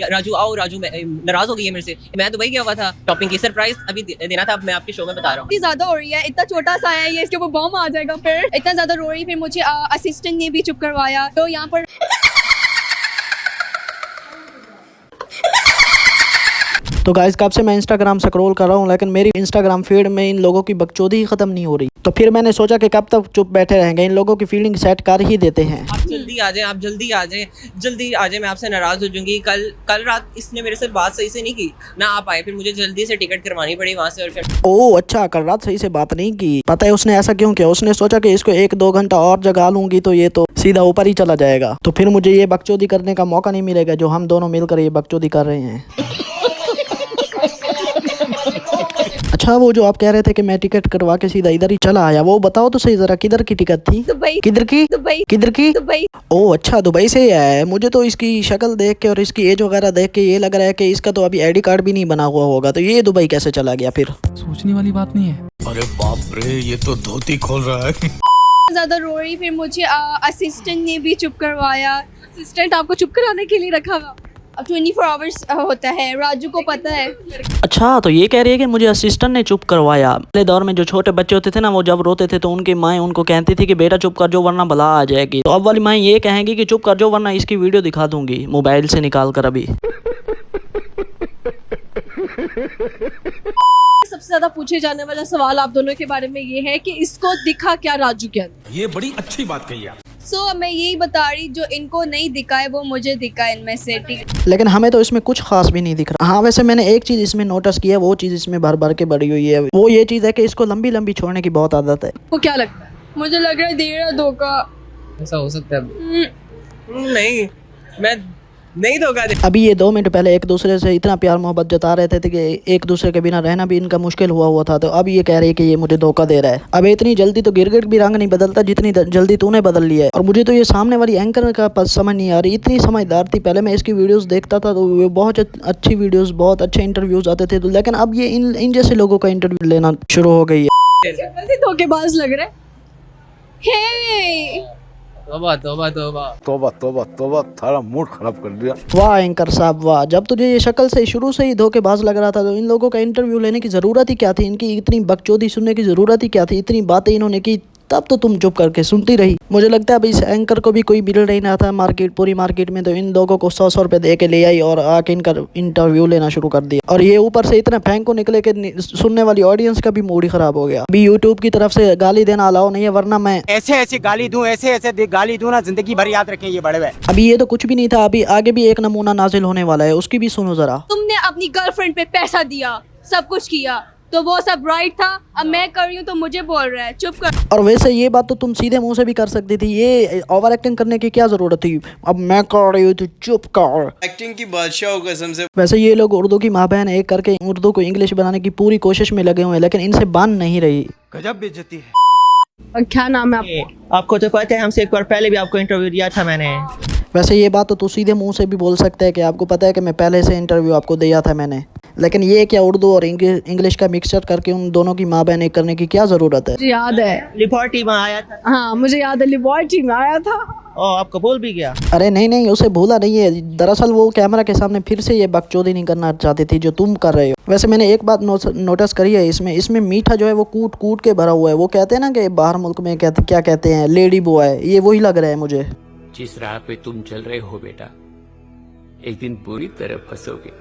राजू आओ, राजू नाराज हो गई है मेरे से। मैं दुबई गया हुआ था शॉपिंग की, सरप्राइज अभी देना था, अब मैं आपके शो में बता रहा हूँ। इतनी ज्यादा हो रही है, इतना छोटा सा है ये, इसके ऊपर बम आ जाएगा। फिर इतना ज्यादा रो रही, फिर मुझे असिस्टेंट ने भी चुप करवाया। तो यहाँ पर तो गाइस कब से मैं इंस्टाग्राम स्क्रॉल कर रहा हूँ, लेकिन मेरी इंस्टाग्राम फीड में इन लोगों की बकचोदी ही खत्म नहीं हो रही। तो फिर मैंने सोचा कि कब तक चुप बैठे रहेंगे, इन लोगों की फीलिंग सेट कर ही देते हैं। आप जल्दी आ जाएं, आप जल्दी आ जाएं, जल्दी आ जाएं, मैं आपसे नाराज हो जाऊंगी। कल रात इसने मेरे से बात सही से नहीं की ना, आप आए, फिर मुझे जल्दी से टिकट करवानी पड़ी वहाँ से। और फिर ओह अच्छा, कल रात सही से बात नहीं की। पता है उसने ऐसा क्यों किया? उसने सोचा कि इसको 1-2 घंटा और जगा लूंगी तो ये तो सीधा ऊपर ही चला जाएगा, तो फिर मुझे ये बकचोदी करने का मौका नहीं मिलेगा जो हम दोनों मिलकर ये बकचोदी कर रहे हैं। अच्छा, वो जो आप कह रहे थे कि मैं टिकट करवा के सीधा इधर ही चला आया, वो बताओ तो सही जरा, किधर की टिकट थी? दुबई। किधर की? दुबई। किधर की? दुबई। ओह अच्छा, दुबई से ही आया है। मुझे तो इसकी शक्ल देख के और इसकी एज वगैरह देख के ये लग रहा है कि इसका तो अभी आईडी कार्ड भी नहीं बना हुआ होगा, तो ये दुबई कैसे चला गया फिर? सोचने वाली बात नहीं है। अरे बाप रे, ये तो धोती खोल रहा है। ज्यादा रो रही, फिर मुझे असिस्टेंट ने भी चुप करवाया। असिस्टेंट आपको चुप कराने के लिए रखा हुआ। अब 24 आवर्स होता है, राजू को पता है। अच्छा, तो ये कह रही है कि मुझे असिस्टेंट ने चुप करवाया। पहले दौर में जो छोटे बच्चे होते थे ना, वो जब रोते थे तो उनकी माएँ उनको कहती थी कि बेटा चुप कर जो वरना बला आ जाएगी। तो अब वाली माएँ ये कहेंगी कि चुप कर जो वरना इसकी वीडियो दिखा दूंगी मोबाइल से निकाल कर अभी। सबसे ज्यादा पूछे जाने वाला सवाल आप दोनों के बारे में ये है कि इसको दिखा क्या राजू के अंदर। ये बड़ी अच्छी बात कही आप। मैं यही बता रही, जो इनको नहीं दिखा है वो मुझे दिखा है इनमें से, ठीक। लेकिन हमें तो इसमें कुछ खास भी नहीं दिख रहा। हाँ वैसे मैंने एक चीज इसमें नोटिस किया, वो चीज इसमें भर भर के बढ़ी हुई है। वो ये चीज है कि इसको लंबी लंबी छोड़ने की बहुत आदत है। वो क्या लगता है? मुझे लग रहा है दे रहा धोखा। ऐसा हो सकता है। नहीं, मैं नहीं धोखा दे। अभी ये 2 मिनट पहले एक दूसरे से इतना प्यार मोहब्बत जता रहे थे कि एक दूसरे के बिना रहना भी इनका मुश्किल हुआ था, तो अब ये कह रही है कि ये मुझे धोखा दे रहा है। अब इतनी जल्दी तो गिरगिट भी रंग नहीं बदलता जितनी जल्दी तूने बदल लिया है। और मुझे तो ये सामने वाली एंकर का समझ नहीं आ रही, इतनी समझदार थी। पहले मैं इसकी वीडियोस देखता था तो वो बहुत अच्छी वीडियोस, बहुत अच्छे इंटरव्यूज आते थे, तो लेकिन अब ये इन जैसे लोगों का इंटरव्यू लेना शुरू हो गई है। धोखेबाज लग रहा है। तौबा तौबा तौबा तोबा तोबा तोबा, थारा मूड खराब कर दिया। वाह एंकर साहब वाह, जब तुझे ये शक्ल से शुरू से ही धोखेबाज लग रहा था तो इन लोगों का इंटरव्यू लेने की जरूरत ही क्या थी? इनकी इतनी बकचोदी सुनने की जरूरत ही क्या थी? इतनी बातें इन्होंने की, तब तो तुम चुप करके सुनती रही। मुझे लगता है अब इस एंकर को भी कोई बिल नहीं था पूरी मार्केट में, तो इन लोगों को 100 रुपए दे के ले आई और आके इनका इंटरव्यू लेना शुरू कर दिया। और ये ऊपर से इतना फैंक को निकले कि सुनने वाली ऑडियंस का भी मूड ही खराब हो गया। अभी यूट्यूब की तरफ से गाली देना अलाउ नहीं है, वरना मैं ऐसे गाली दूं, ऐसे गाली दूं ना, जिंदगी भर याद रखें ये बड़े हुए। अभी ये तो कुछ भी नहीं था, अभी आगे भी एक नमूना नाजिल होने वाला है, उसकी भी सुनो जरा। तुमने अपनी गर्लफ्रेंड पे पैसा दिया, सब कुछ किया, तो वो सब राइट था। अब मैं कर रही हूँ तो मुझे बोल रहा है चुप कर। और वैसे ये बात तो तुम सीधे मुंह से भी कर सकती थी, ये ओवर एक्टिंग करने की क्या जरूरत थी? अब मैं कर रही हूँ तो चुप कर। एक्टिंग की बादशाह हो कसम से। वैसे ये लोग उर्दू की माँ बहन एक करके उर्दू को इंग्लिश बनाने की पूरी कोशिश में लगे हुए हैं, लेकिन इनसे बन नहीं रही। गजब बेइज्जती है। और क्या नाम है आपका? आपको तो पता है, हमसे एक बार पहले भी आपको इंटरव्यू दिया था मैंने। वैसे ये बात तो तू सीधे मुंह से भी बोल सकता है कि आपको पता है कि मैं पहले से इंटरव्यू आपको दिया था मैंने, लेकिन ये क्या उर्दू और इंग्लिश का मिक्सचर करके उन दोनों की माँ बहन एक करने की क्या जरूरत है? मुझे याद है, लिबर्टी में आया था। हाँ मुझे याद है, लिबर्टी में आया था। और आपको भूल भी गया? अरे नहीं, उसे भूला नहीं है। दरअसल वो कैमरा के सामने फिर से ये बकचोदी नहीं करना चाहती थी जो तुम कर रहे हो। वैसे मैंने एक बात नोटिस करी है, इसमें मीठा जो है वो कूट कूट के भरा हुआ है। वो कहते हैं ना कि बाहर मुल्क में क्या कहते हैं, लेडी बॉय, ये वही लग रहा है मुझे। जिस राह पे तुम चल रहे हो बेटा, एक दिन पूरी तरह फंसोगे।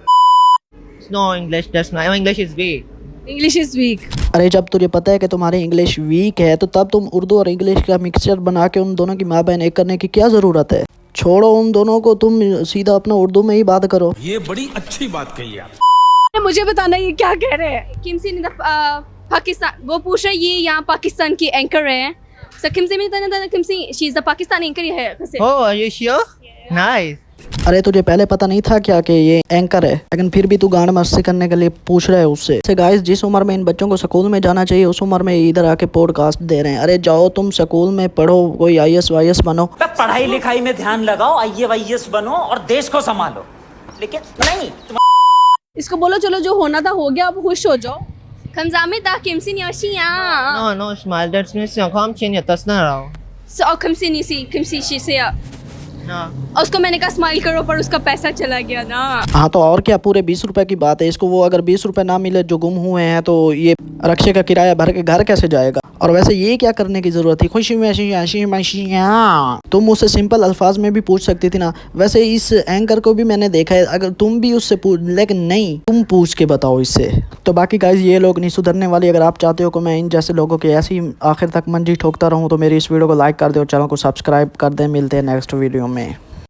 No English, that's not English is weak. English is weak. अरे जब तुझे पता है कि तुम्हारी इंग्लिश वीक है, तो तब तुम उर्दू और इंग्लिश का मिक्सचर बना के उन दोनों की माँ बहन एक करने की क्या जरूरत है? छोड़ो उन दोनों को, तुम सीधा अपना उर्दू में ही बात करो। ये बड़ी अच्छी बात कही आप। मुझे बताना ये क्या कह रहे हैं। किमसी ने पाकिस्तान, वो पूछ रहे ये यहाँ पाकिस्तान की एंकर है। So किमसी में किमसी she is the Pakistani anchor है। Oh, are you sure? Nice. अरे तुझे पहले पता नहीं था क्या कि ये एंकर है, लेकिन फिर भी तू गांड मस्ती करने के लिए पूछ रहा है उससे। गाइस, जिस उम्र में इन बच्चों को स्कूल में जाना चाहिए उस उम्र में इधर आके पॉडकास्ट दे रहे हैं। अरे जाओ तुम स्कूल में पढ़ो, कोई IAS वाईएस बनो। पढ़ाई लिखाई में ध्यान लगाओ, IAS बनो और देश को संभालो, लेकिन नहीं। इसको बोलो चलो जो होना था हो गया, अब खुश हो जाओ। खमजामे दा किमसी नियाशिया। No, smile. That's means come change. That's not wrong. So kimsi nisi, kimsi shi se. और उसको मैंने कहा स्माइल करो, पर उसका पैसा चला गया ना। हाँ तो और क्या, पूरे 20 रुपए की बात है। इसको वो अगर 20 रुपए ना मिले जो गुम हुए हैं तो ये रक्षे का किराया भर के घर कैसे जाएगा। और वैसे ये क्या करने की जरूरत थी, खुशी में तुम मुझसे सिंपल अल्फाज में भी पूछ सकती थी ना। वैसे इस एंकर को भी मैंने देखा है, अगर तुम भी उससे पूछ, लेकिन नहीं, तुम पूछ के बताओ इससे। तो बाकी गाइस ये लोग नहीं सुधरने वाले। अगर आप चाहते हो कि मैं इन जैसे लोगों की ऐसी आखिर तक मंजी ठोकता रहूं तो मेरी इस वीडियो को लाइक कर दो और चैनल को सब्सक्राइब कर दें। मिलते हैं नेक्स्ट वीडियो में।